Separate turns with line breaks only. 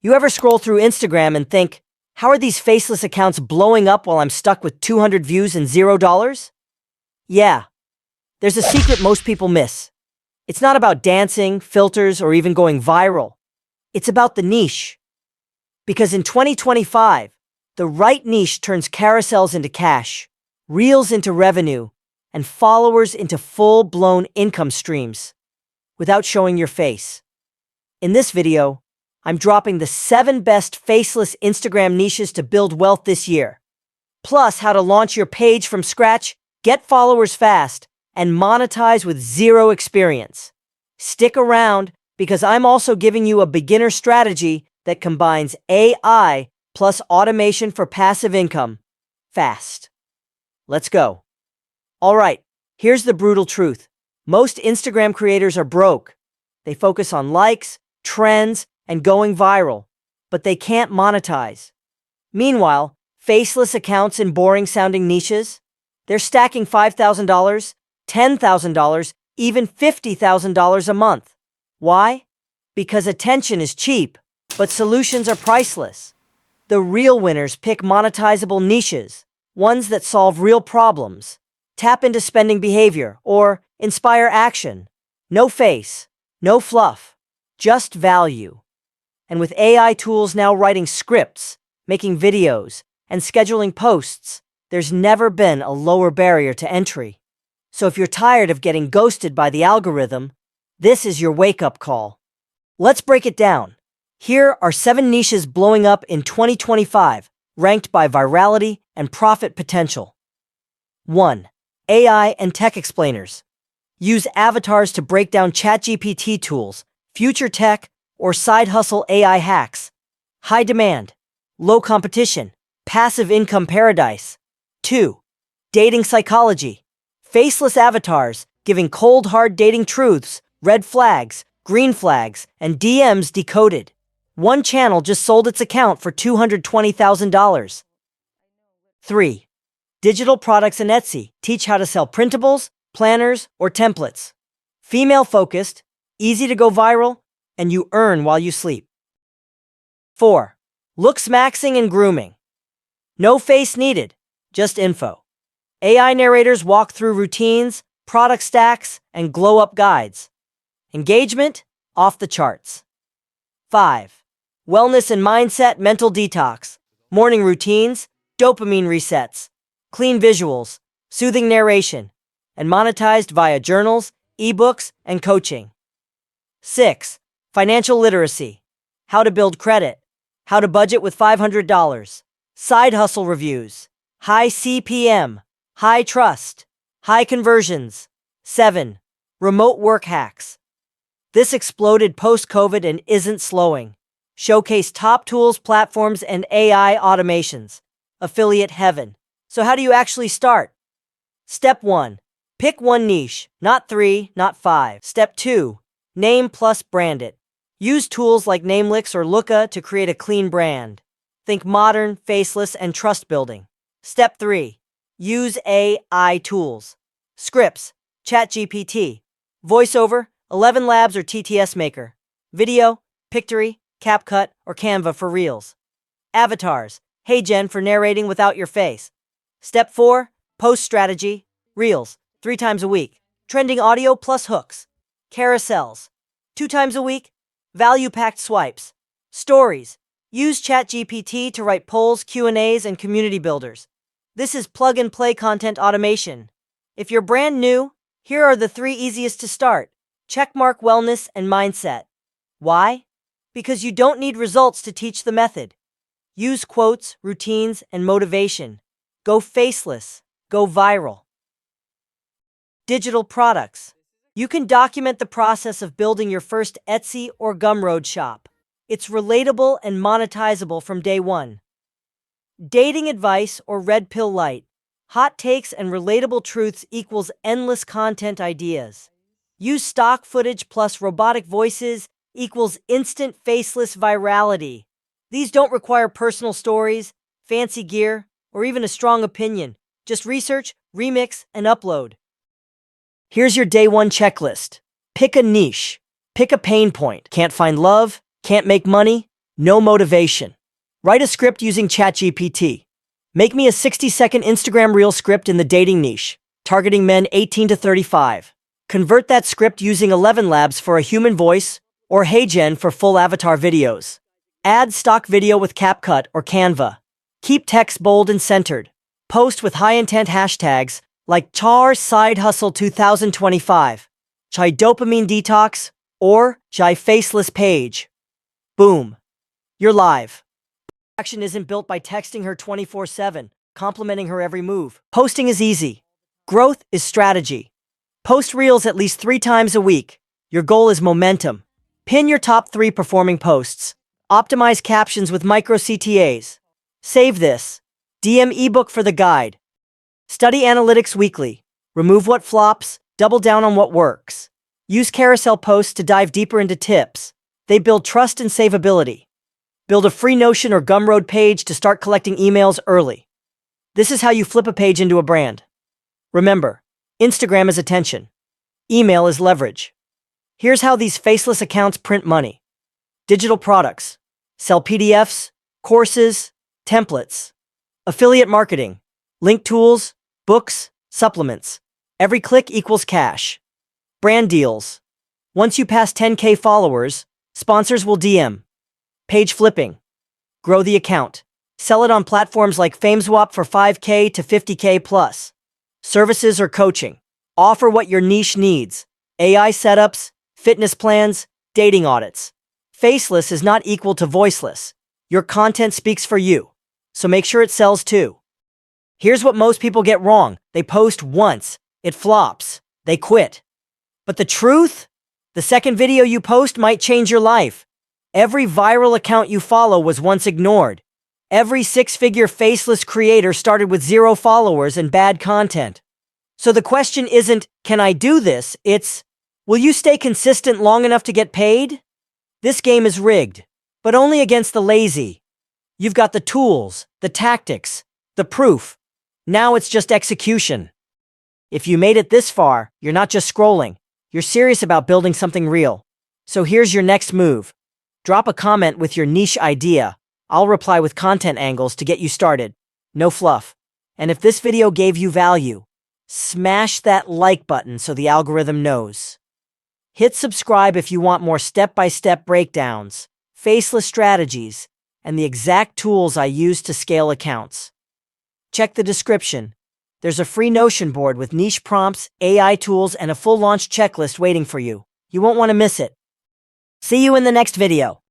You ever scroll through Instagram and think, how are these faceless accounts blowing up while I'm stuck with 200 views and $0? Yeah, there's a secret most people miss. It's not about dancing, filters, or even going viral. It's about the niche. Because in 2025, the right niche turns carousels into cash, reels into revenue, and followers into full-blown income streams without showing your face. In this video, I'm dropping the 7 best faceless Instagram niches to build wealth this year, plus how to launch your page from scratch, get followers fast, and monetize with zero experience. Stick around because I'm also giving you a beginner strategy that combines AI plus automation for passive income fast. Let's go. All right, here's the brutal truth. Most Instagram creators are broke. They focus on likes, trends, and going viral, but they can't monetize. Meanwhile, faceless accounts in boring-sounding niches, they're stacking $5,000, $10,000, even $50,000 a month. Why? Because attention is cheap, but solutions are priceless. The real winners pick monetizable niches, ones that solve real problems, tap into spending behavior, or inspire action. No face, no fluff, just value. And with AI tools now writing scripts, making videos, and scheduling posts, there's never been a lower barrier to entry. So if you're tired of getting ghosted by the algorithm, this is your wake-up call. Let's break it down. Here are 7 niches blowing up in 2025, ranked by virality and profit potential. 1. AI and tech explainers. Use avatars to break down ChatGPT tools, future tech, or side hustle AI hacks. High demand, low competition, passive income paradise. 2. Dating psychology. Faceless avatars giving cold hard dating truths, red flags, green flags, and DMs decoded. One channel just sold its account for $220,000. 3. Digital products and Etsy teach how to sell printables, planners, or templates. Female-focused, easy to go viral, and you earn while you sleep. 4. Looks maxing and grooming. No face needed, just info. AI narrators walk through routines, product stacks, and glow-up guides. Engagement? Off the charts. 5. Wellness and mindset mental detox. Morning routines, dopamine resets, clean visuals, soothing narration, and monetized via journals, ebooks, and coaching. 6. Financial literacy. How to build credit. How to budget with $500. Side hustle reviews. High CPM. High trust. High conversions. 7. Remote work hacks. This exploded post-COVID and isn't slowing. Showcase top tools, platforms, and AI automations. Affiliate heaven. So how do you actually start? Step 1. Pick one niche, not 3, not 5. Step 2. Name plus brand it. Use tools like Namelix or Looka to create a clean brand. Think modern, faceless, and trust building. Step 3. Use AI tools. Scripts, ChatGPT. VoiceOver, 11 Labs or TTS Maker. Video, Pictory, CapCut, or Canva for Reels. Avatars, HeyGen for narrating without your face. Step 4. Post strategy. Reels, 3 times a week. Trending audio plus hooks. Carousels, 2 times a week. Value-packed swipes. Stories. Use ChatGPT to write polls, Q&As, and community builders. This is plug-and-play content automation. If you're brand new, here are the 3 easiest to start. Checkmark wellness and mindset. Why? Because you don't need results to teach the method. Use quotes, routines, and motivation. Go faceless. Go viral. Digital products. You can document the process of building your first Etsy or Gumroad shop. It's relatable and monetizable from day one. Dating advice or red pill light. Hot takes and relatable truths equals endless content ideas. Use stock footage plus robotic voices equals instant faceless virality. These don't require personal stories, fancy gear, or even a strong opinion. Just research, remix, and upload. Here's your day 1 checklist. Pick a niche. Pick a pain point. Can't find love? Can't make money? No motivation. Write a script using ChatGPT. Make me a 60-second Instagram reel script in the dating niche, targeting men 18 to 35. Convert that script using 11 Labs for a human voice or HeyGen for full avatar videos. Add stock video with CapCut or Canva. Keep text bold and centered. Post with high-intent hashtags like Char Side Hustle 2025, Chai Dopamine Detox, or Chai Faceless Page. Boom. You're live. Action isn't built by texting her 24/7, complimenting her every move. Posting is easy. Growth is strategy. Post reels at least 3 times a week. Your goal is momentum. Pin your top 3 performing posts. Optimize captions with micro CTAs. Save this. DM ebook for the guide. Study analytics weekly. Remove what flops, double down on what works. Use carousel posts to dive deeper into tips. They build trust and savability. Build a free Notion or Gumroad page to start collecting emails early. This is how you flip a page into a brand. Remember, Instagram is attention. Email is leverage. Here's how these faceless accounts print money. Digital products. Sell PDFs, courses, templates. Affiliate marketing. Link tools, books, supplements. Every click equals cash. Brand deals. Once you pass 10K followers, sponsors will DM. Page flipping. Grow the account. Sell it on platforms like FameSwap for 5K to 50K plus. Services or coaching. Offer what your niche needs. AI setups, fitness plans, dating audits. Faceless is not equal to voiceless. Your content speaks for you, so make sure it sells too. Here's what most people get wrong. They post once, it flops, they quit. But the truth? The second video you post might change your life. Every viral account you follow was once ignored. Every 6-figure faceless creator started with 0 followers and bad content. So the question isn't, can I do this? It's, will you stay consistent long enough to get paid? This game is rigged, but only against the lazy. You've got the tools, the tactics, the proof. Now it's just execution. If you made it this far, you're not just scrolling. You're serious about building something real. So here's your next move. Drop a comment with your niche idea. I'll reply with content angles to get you started. No fluff. And if this video gave you value, smash that like button so the algorithm knows. Hit subscribe if you want more step-by-step breakdowns, faceless strategies, and the exact tools I use to scale accounts. Check the description. There's a free Notion board with niche prompts, AI tools, and a full launch checklist waiting for you. You won't want to miss it. See you in the next video.